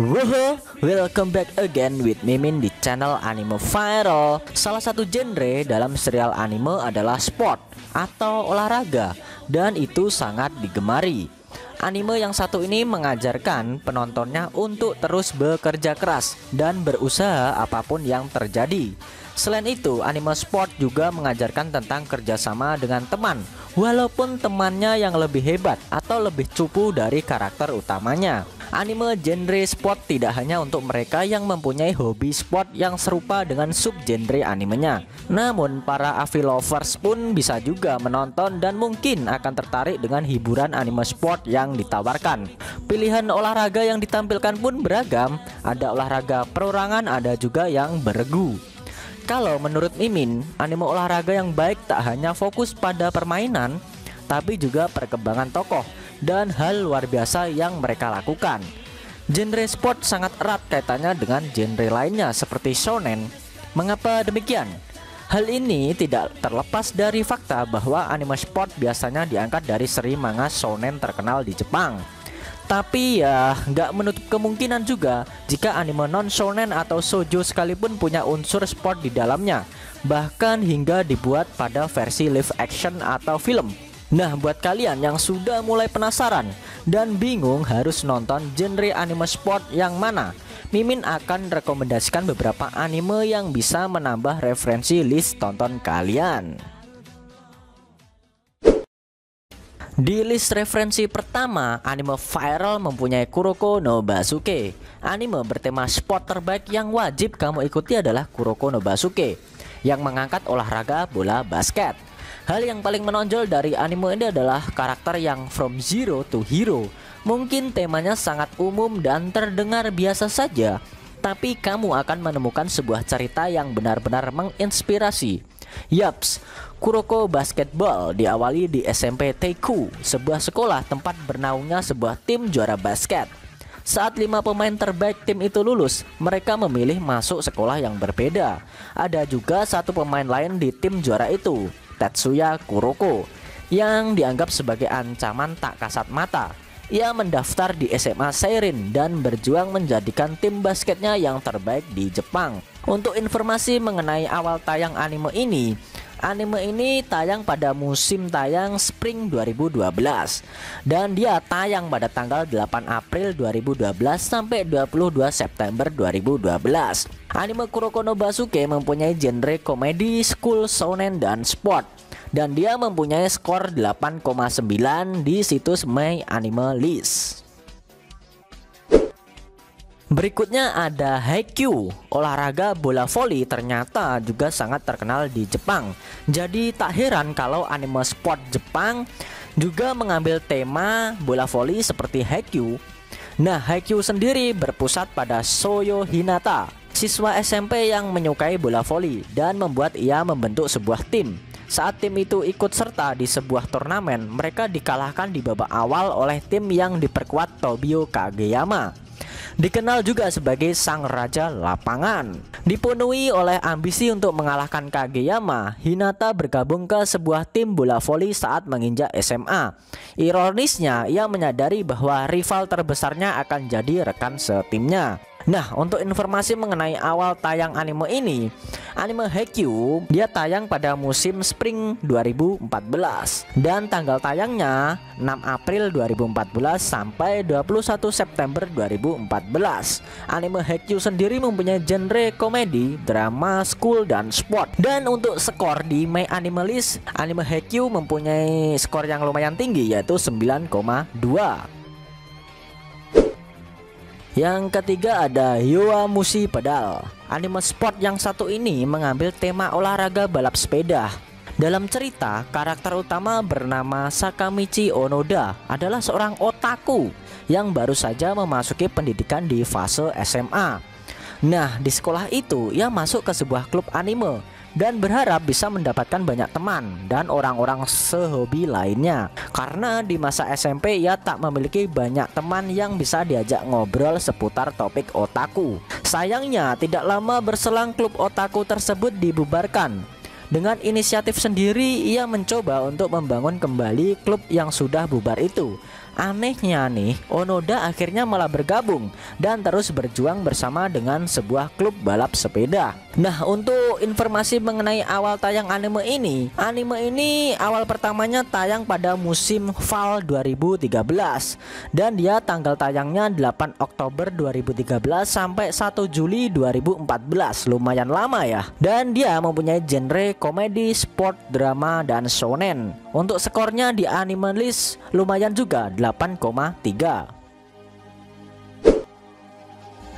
Woho, welcome back again with Mimin di channel Anime Viral. Salah satu genre dalam serial anime adalah sport atau olahraga, dan itu sangat digemari. Anime yang satu ini mengajarkan penontonnya untuk terus bekerja keras dan berusaha apapun yang terjadi. Selain itu, anime sport juga mengajarkan tentang kerjasama dengan teman, walaupun temannya yang lebih hebat atau lebih cupu dari karakter utamanya. Anime genre sport tidak hanya untuk mereka yang mempunyai hobi sport yang serupa dengan subgenre animenya, namun para AV lovers pun bisa juga menonton dan mungkin akan tertarik dengan hiburan anime sport yang ditawarkan. Pilihan olahraga yang ditampilkan pun beragam, ada olahraga perorangan, ada juga yang beregu. Kalau menurut Mimin, anime olahraga yang baik tak hanya fokus pada permainan, tapi juga perkembangan tokoh dan hal luar biasa yang mereka lakukan. Genre sport sangat erat kaitannya dengan genre lainnya seperti shonen. Mengapa demikian? Hal ini tidak terlepas dari fakta bahwa anime sport biasanya diangkat dari seri manga shonen terkenal di Jepang. Tapi ya, nggak menutup kemungkinan juga jika anime non-shonen atau shoujo sekalipun punya unsur sport di dalamnya, bahkan hingga dibuat pada versi live action atau film. Nah, buat kalian yang sudah mulai penasaran dan bingung harus nonton genre anime sport yang mana, Mimin akan rekomendasikan beberapa anime yang bisa menambah referensi list tonton kalian. Di list referensi pertama, anime viral mempunyai Kuroko no Basuke. Anime bertema sport terbaik yang wajib kamu ikuti adalah Kuroko no Basuke, yang mengangkat olahraga bola basket. Hal yang paling menonjol dari anime ini adalah karakter yang from zero to hero. Mungkin temanya sangat umum dan terdengar biasa saja, tapi kamu akan menemukan sebuah cerita yang benar-benar menginspirasi. Yaps, Kuroko Basketball diawali di SMP Teiku, sebuah sekolah tempat bernaungnya sebuah tim juara basket. Saat 5 pemain terbaik tim itu lulus, mereka memilih masuk sekolah yang berbeda. Ada juga satu pemain lain di tim juara itu, Tetsuya Kuroko, yang dianggap sebagai ancaman tak kasat mata. Ia mendaftar di SMA Seirin dan berjuang menjadikan tim basketnya yang terbaik di Jepang. Untuk informasi mengenai awal tayang anime ini tayang pada musim tayang Spring 2012 dan dia tayang pada tanggal 8 April 2012 sampai 22 September 2012. Anime Kuroko no Basuke mempunyai genre komedi, school, shonen, dan sport, dan dia mempunyai skor 8,9 di situs My Anime List. Berikutnya ada Haikyuu. Olahraga bola voli ternyata juga sangat terkenal di Jepang. Jadi tak heran kalau anime sport Jepang juga mengambil tema bola voli seperti Haikyuu. Nah, Haikyuu sendiri berpusat pada Soyo Hinata, siswa SMP yang menyukai bola voli dan membuat ia membentuk sebuah tim. Saat tim itu ikut serta di sebuah turnamen, mereka dikalahkan di babak awal oleh tim yang diperkuat Tobio Kageyama, dikenal juga sebagai sang raja lapangan. Dipenuhi oleh ambisi untuk mengalahkan Kageyama, Hinata bergabung ke sebuah tim bola voli saat menginjak SMA. Ironisnya, ia menyadari bahwa rival terbesarnya akan jadi rekan setimnya. Nah, untuk informasi mengenai awal tayang anime ini, anime Haikyuu dia tayang pada musim Spring 2014 dan tanggal tayangnya 6 April 2014 sampai 21 September 2014. Anime Haikyuu sendiri mempunyai genre komedi, drama, school, dan sport. Dan untuk skor di My Anime List, anime Haikyuu mempunyai skor yang lumayan tinggi yaitu 9,2. Yang ketiga ada Yowamushi Pedal. Anime sport yang satu ini mengambil tema olahraga balap sepeda. Dalam cerita, karakter utama bernama Sakamichi Onoda adalah seorang otaku yang baru saja memasuki pendidikan di fase SMA. Nah, di sekolah itu ia masuk ke sebuah klub anime dan berharap bisa mendapatkan banyak teman dan orang-orang sehobi lainnya. Karena di masa SMP ia tak memiliki banyak teman yang bisa diajak ngobrol seputar topik otaku. Sayangnya tidak lama berselang klub otaku tersebut dibubarkan. Dengan inisiatif sendiri ia mencoba untuk membangun kembali klub yang sudah bubar itu. Anehnya nih, Onoda akhirnya malah bergabung dan terus berjuang bersama dengan sebuah klub balap sepeda. Nah, untuk informasi mengenai awal tayang anime ini awal pertamanya tayang pada musim fall 2013 dan dia tanggal tayangnya 8 Oktober 2013 sampai 1 Juli 2014. Lumayan lama ya. Dan dia mempunyai genre komedi, sport, drama, dan shonen. Untuk skornya di Anime List lumayan juga, 8,3.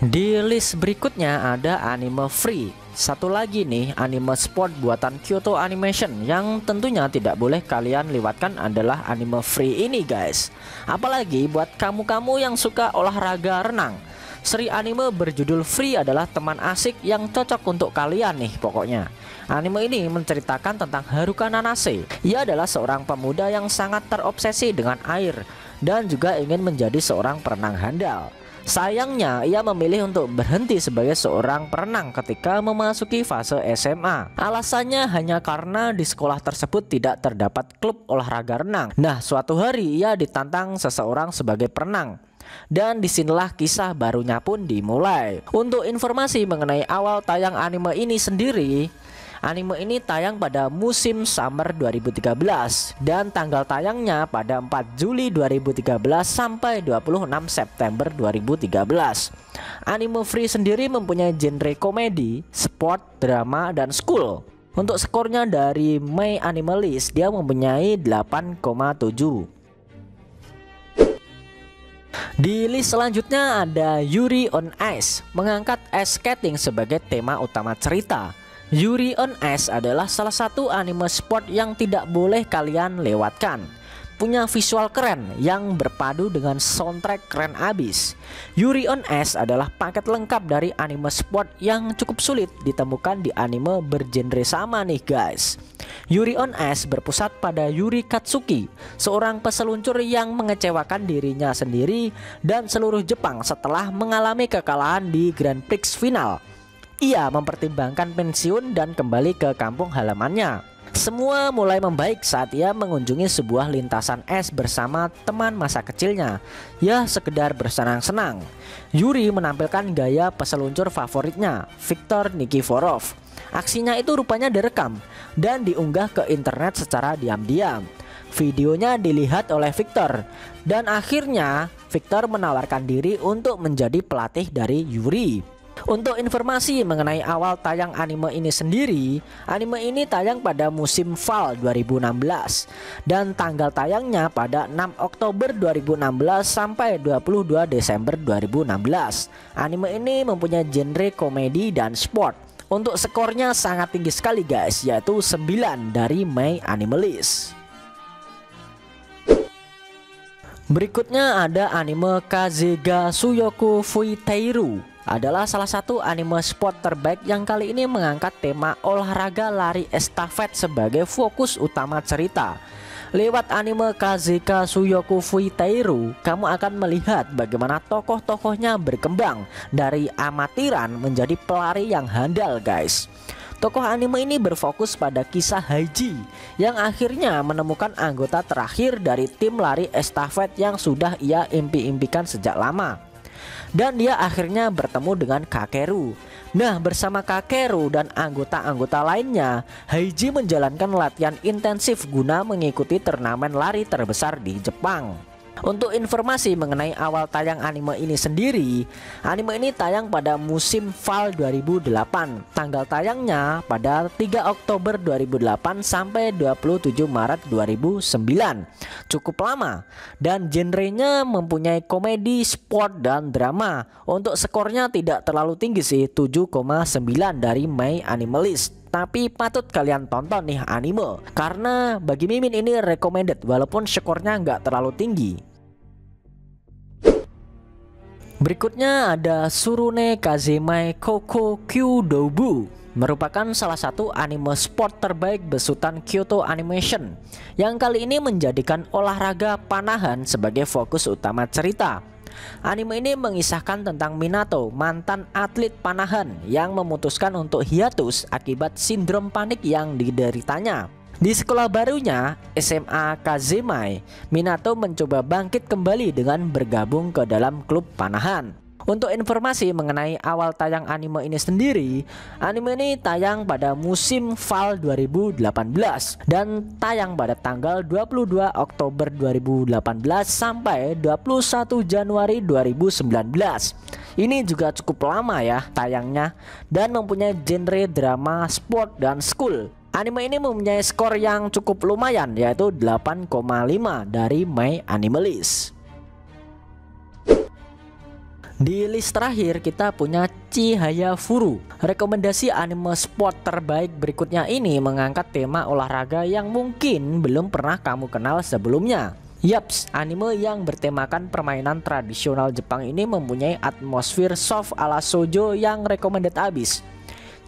Di list berikutnya ada Anime Free. Satu lagi nih anime sport buatan Kyoto Animation yang tentunya tidak boleh kalian lewatkan adalah Anime Free ini guys. Apalagi buat kamu-kamu yang suka olahraga renang. Seri anime berjudul Free adalah teman asik yang cocok untuk kalian nih pokoknya. Anime ini menceritakan tentang Haruka Nanase. Ia adalah seorang pemuda yang sangat terobsesi dengan air dan juga ingin menjadi seorang perenang handal. Sayangnya ia memilih untuk berhenti sebagai seorang perenang ketika memasuki fase SMA. Alasannya hanya karena di sekolah tersebut tidak terdapat klub olahraga renang. Nah, suatu hari ia ditantang seseorang sebagai perenang. Dan disinilah kisah barunya pun dimulai. Untuk informasi mengenai awal tayang anime ini sendiri, anime ini tayang pada musim summer 2013 dan tanggal tayangnya pada 4 Juli 2013 sampai 26 September 2013. Anime Free sendiri mempunyai genre komedi, sport, drama, dan school. Untuk skornya dari My Anime List dia mempunyai 8,7. Di list selanjutnya ada Yuri on Ice, mengangkat ice skating sebagai tema utama cerita. Yuri on Ice adalah salah satu anime sport yang tidak boleh kalian lewatkan. Punya visual keren yang berpadu dengan soundtrack keren abis. Yuri on Ice adalah paket lengkap dari anime sport yang cukup sulit ditemukan di anime bergenre sama nih guys. Yuri on Ice berpusat pada Yuri Katsuki, seorang peseluncur yang mengecewakan dirinya sendiri dan seluruh Jepang setelah mengalami kekalahan di Grand Prix final. Ia mempertimbangkan pensiun dan kembali ke kampung halamannya. Semua mulai membaik saat ia mengunjungi sebuah lintasan es bersama teman masa kecilnya. Ya, sekedar bersenang-senang. Yuri menampilkan gaya peseluncur favoritnya, Viktor Nikiforov. Aksinya itu rupanya direkam dan diunggah ke internet secara diam-diam. Videonya dilihat oleh Viktor dan akhirnya Viktor menawarkan diri untuk menjadi pelatih dari Yuri. Untuk informasi mengenai awal tayang anime ini sendiri, anime ini tayang pada musim fall 2016 dan tanggal tayangnya pada 6 Oktober 2016 sampai 22 Desember 2016. Anime ini mempunyai genre komedi dan sport. Untuk skornya sangat tinggi sekali guys, yaitu 9 dari My Anime List. Berikutnya ada anime Kazega Suyoku Fuiteiru. Adalah salah satu anime sport terbaik yang kali ini mengangkat tema olahraga lari estafet sebagai fokus utama cerita. Lewat anime Kazeka Suyoku Fuiteiru, kamu akan melihat bagaimana tokoh-tokohnya berkembang dari amatiran menjadi pelari yang handal guys. Tokoh anime ini berfokus pada kisah Haiji yang akhirnya menemukan anggota terakhir dari tim lari estafet yang sudah ia impi-impikan sejak lama. Dan dia akhirnya bertemu dengan Kakeru. Nah, bersama Kakeru dan anggota-anggota lainnya, Haiji menjalankan latihan intensif guna mengikuti turnamen lari terbesar di Jepang. Untuk informasi mengenai awal tayang anime ini sendiri, anime ini tayang pada musim fall 2008. Tanggal tayangnya pada 3 Oktober 2008 sampai 27 Maret 2009. Cukup lama dan genrenya mempunyai komedi, sport, dan drama. Untuk skornya tidak terlalu tinggi sih, 7,9 dari My Anime List. Tapi patut kalian tonton nih anime, karena bagi Mimin ini recommended walaupun skornya nggak terlalu tinggi. Berikutnya ada Tsurune Kazemai Koko Kyudobu, merupakan salah satu anime sport terbaik besutan Kyoto Animation yang kali ini menjadikan olahraga panahan sebagai fokus utama cerita. Anime ini mengisahkan tentang Minato, mantan atlet panahan yang memutuskan untuk hiatus akibat sindrom panik yang dideritanya. Di sekolah barunya, SMA Kazemai, Minato mencoba bangkit kembali dengan bergabung ke dalam klub panahan. Untuk informasi mengenai awal tayang anime ini sendiri, anime ini tayang pada musim fall 2018 dan tayang pada tanggal 22 Oktober 2018 sampai 21 Januari 2019. Ini juga cukup lama ya tayangnya dan mempunyai genre drama, sport, dan school. Anime ini mempunyai skor yang cukup lumayan, yaitu 8,5 dari My Anime List. Di list terakhir kita punya Chihaya Furu. Rekomendasi anime sport terbaik berikutnya ini mengangkat tema olahraga yang mungkin belum pernah kamu kenal sebelumnya. Yaps, anime yang bertemakan permainan tradisional Jepang ini mempunyai atmosfer soft ala shoujo yang recommended abis.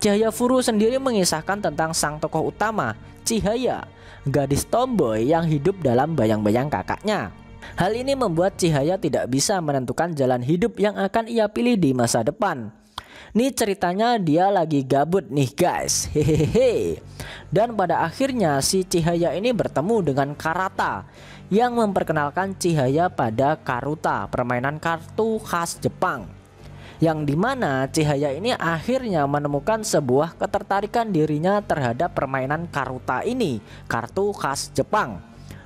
Chihaya Furu sendiri mengisahkan tentang sang tokoh utama, Chihaya, gadis tomboy yang hidup dalam bayang-bayang kakaknya. Hal ini membuat Chihaya tidak bisa menentukan jalan hidup yang akan ia pilih di masa depan. Nih ceritanya dia lagi gabut nih guys, hehehe. Dan pada akhirnya si Chihaya ini bertemu dengan Karata yang memperkenalkan Chihaya pada Karuta, permainan kartu khas Jepang. Yang dimana Chihaya ini akhirnya menemukan sebuah ketertarikan dirinya terhadap permainan Karuta ini, kartu khas Jepang.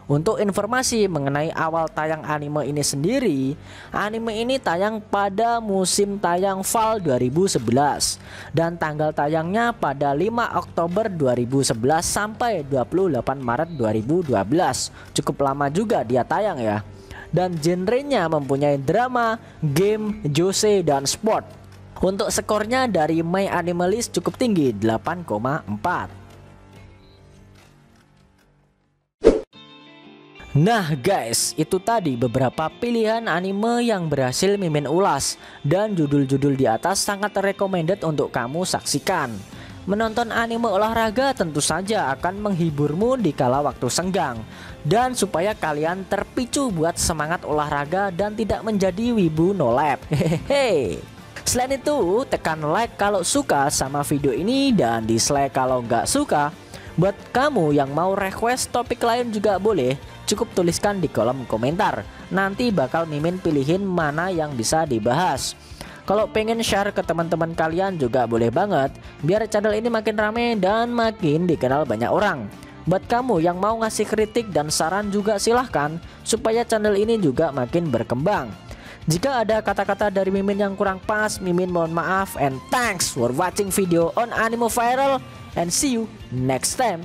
Untuk informasi mengenai awal tayang anime ini sendiri, anime ini tayang pada musim tayang fall 2011 dan tanggal tayangnya pada 5 Oktober 2011 sampai 28 Maret 2012. Cukup lama juga dia tayang ya. Dan genrenya mempunyai drama, game, josei, dan sport. Untuk skornya dari My Anime List cukup tinggi, 8,4. Nah guys, itu tadi beberapa pilihan anime yang berhasil Mimin ulas. Dan judul-judul di atas sangat recommended untuk kamu saksikan. Menonton anime olahraga tentu saja akan menghiburmu di kala waktu senggang. Dan supaya kalian terpicu buat semangat olahraga dan tidak menjadi wibu no lab. Hehehe. Selain itu, tekan like kalau suka sama video ini dan dislike kalau nggak suka. Buat kamu yang mau request topik lain juga boleh, cukup tuliskan di kolom komentar. Nanti bakal Mimin pilihin mana yang bisa dibahas. Kalau pengen share ke teman-teman kalian juga boleh banget, biar channel ini makin rame dan makin dikenal banyak orang. Buat kamu yang mau ngasih kritik dan saran juga silahkan, supaya channel ini juga makin berkembang. Jika ada kata-kata dari Mimin yang kurang pas, Mimin mohon maaf, and thanks for watching video on Anime Viral, and see you next time.